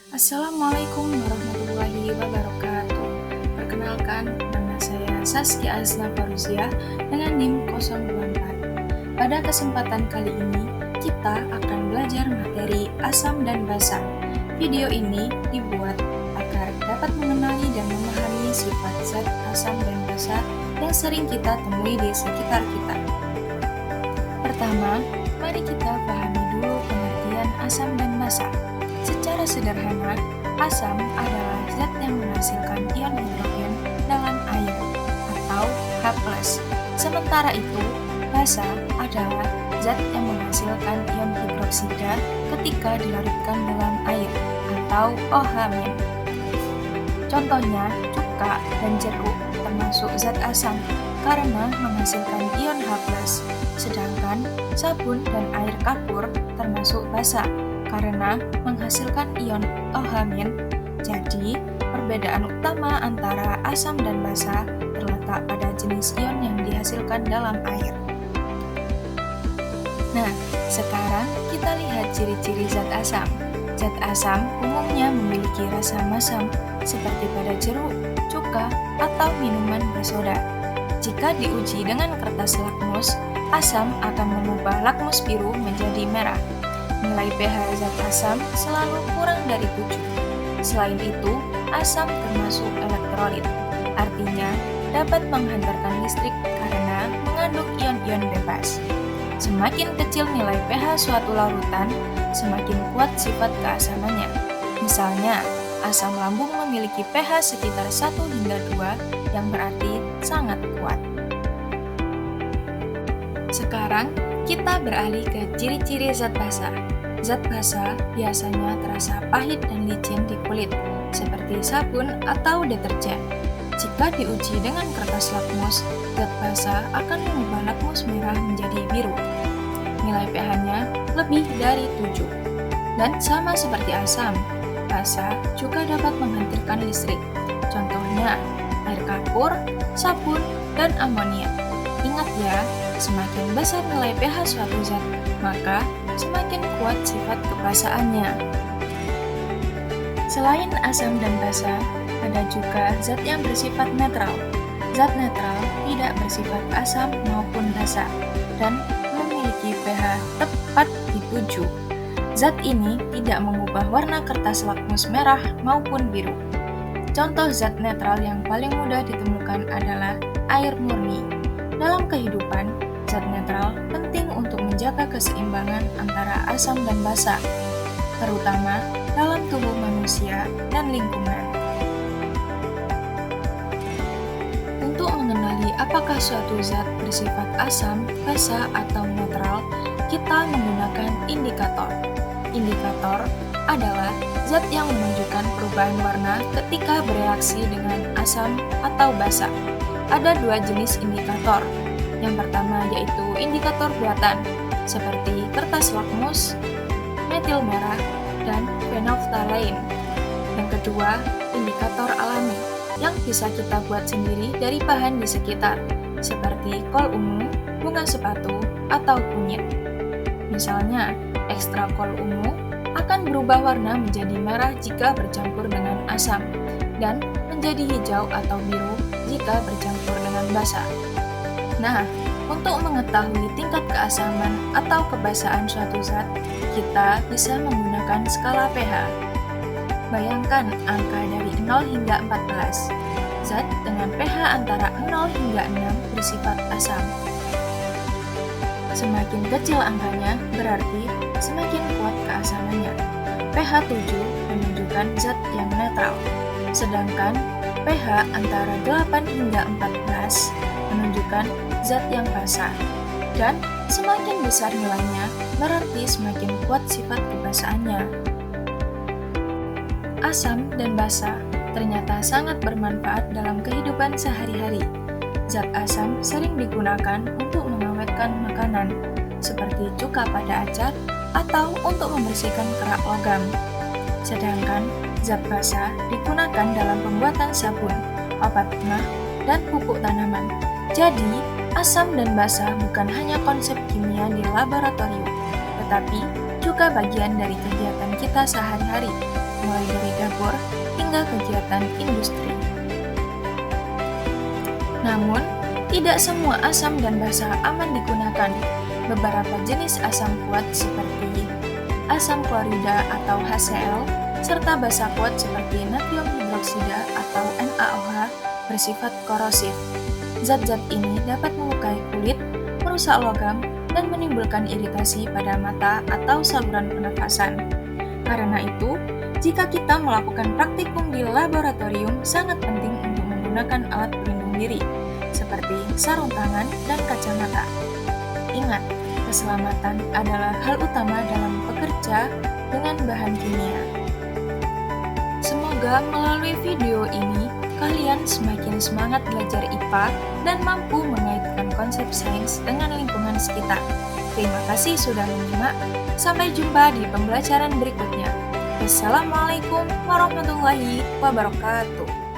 Assalamualaikum warahmatullahi wabarakatuh. Perkenalkan, nama saya Saskia Azna Faruzia dengan NIM 024. Pada kesempatan kali ini, kita akan belajar materi asam dan basa. Video ini dibuat agar dapat mengenali dan memahami sifat zat asam dan basa yang sering kita temui di sekitar kita. Pertama, mari kita pahami dulu pengertian asam dan basa. Secara sederhana, asam adalah zat yang menghasilkan ion hidrogen dalam air atau H+. Sementara itu, basa adalah zat yang menghasilkan ion hidroksida ketika dilarutkan dalam air atau OH-. Contohnya, cuka dan jeruk termasuk zat asam karena menghasilkan ion H+, sedangkan sabun dan air kapur termasuk basa karena menghasilkan ion OH-. Jadi, perbedaan utama antara asam dan basa terletak pada jenis ion yang dihasilkan dalam air. Nah, sekarang kita lihat ciri-ciri zat asam. Zat asam umumnya memiliki rasa masam, seperti pada jeruk, cuka, atau minuman bersoda. Jika diuji dengan kertas lakmus, asam akan mengubah lakmus biru menjadi merah. Nilai pH zat asam selalu kurang dari 7. Selain itu, asam termasuk elektrolit, artinya dapat menghantarkan listrik karena mengandung ion-ion bebas. Semakin kecil nilai pH suatu larutan, semakin kuat sifat keasamannya. Misalnya, asam lambung memiliki pH sekitar 1 hingga 2, yang berarti sangat kuat. Sekarang, kita beralih ke ciri-ciri zat basa. Zat basa biasanya terasa pahit dan licin di kulit, seperti sabun atau deterjen. Jika diuji dengan kertas lakmus, zat basa akan mengubah lakmus merah menjadi biru. Nilai pH-nya lebih dari 7. Dan sama seperti asam, basa juga dapat menghantarkan listrik. Contohnya, air kapur, sabun, dan amonia. Ingat ya, semakin besar nilai pH suatu zat, maka semakin kuat sifat kebasaannya. Selain asam dan basa, ada juga zat yang bersifat netral. Zat netral tidak bersifat asam maupun basa dan memiliki pH tepat di 7. Zat ini tidak mengubah warna kertas lakmus merah maupun biru. Contoh zat netral yang paling mudah ditemukan adalah air murni. Dalam kehidupan, zat netral penting untuk menjaga keseimbangan antara asam dan basa, terutama dalam tubuh manusia dan lingkungan. Untuk mengenali apakah suatu zat bersifat asam, basa, atau netral, kita menggunakan indikator. Indikator adalah zat yang menunjukkan perubahan warna ketika bereaksi dengan asam atau basa. Ada 2 jenis indikator. Yang pertama yaitu indikator buatan, seperti kertas lakmus, metil merah, dan phenolphthalein. Yang kedua, indikator alami, yang bisa kita buat sendiri dari bahan di sekitar, seperti kol ungu, bunga sepatu, atau kunyit. Misalnya, ekstrak kol ungu akan berubah warna menjadi merah jika bercampur dengan asam, dan menjadi hijau atau biru jika bercampur dengan basa. Nah, untuk mengetahui tingkat keasaman atau kebasaan suatu zat, kita bisa menggunakan skala pH. Bayangkan angka dari 0 hingga 14. Zat dengan pH antara 0 hingga 6 bersifat asam. Semakin kecil angkanya, berarti semakin kuat keasamannya. pH 7 menunjukkan zat yang netral, sedangkan pH antara 8 hingga 14 menunjukkan zat yang basa. Dan semakin besar nilainya, berarti semakin kuat sifat kebasaannya. Asam dan basa ternyata sangat bermanfaat dalam kehidupan sehari-hari. Zat asam sering digunakan untuk mengawetkan makanan, seperti cuka pada acar atau untuk membersihkan kerak logam. Sedangkan zat basa digunakan dalam pembuatan sabun, obat emah, dan pupuk tanaman. Jadi, asam dan basa bukan hanya konsep kimia di laboratorium, tetapi juga bagian dari kegiatan kita sehari-hari. mulai dari dapur hingga kegiatan industri. Namun, tidak semua asam dan basa aman digunakan. Beberapa jenis asam kuat seperti asam klorida atau HCl, serta basa kuat seperti natrium hidroksida atau NaOH bersifat korosif. Zat-zat ini dapat melukai kulit, merusak logam, dan menimbulkan iritasi pada mata atau saluran pernafasan. Karena itu, jika kita melakukan praktikum di laboratorium, sangat penting untuk menggunakan alat pelindung diri, seperti sarung tangan dan kacamata. Ingat, keselamatan adalah hal utama dalam bekerja dengan bahan kimia. Semoga melalui video ini, kalian semakin semangat belajar IPA dan mampu mengaitkan konsep sains dengan lingkungan sekitar. Terima kasih sudah menyimak. Sampai jumpa di pembelajaran berikutnya. Wassalamualaikum warahmatullahi wabarakatuh.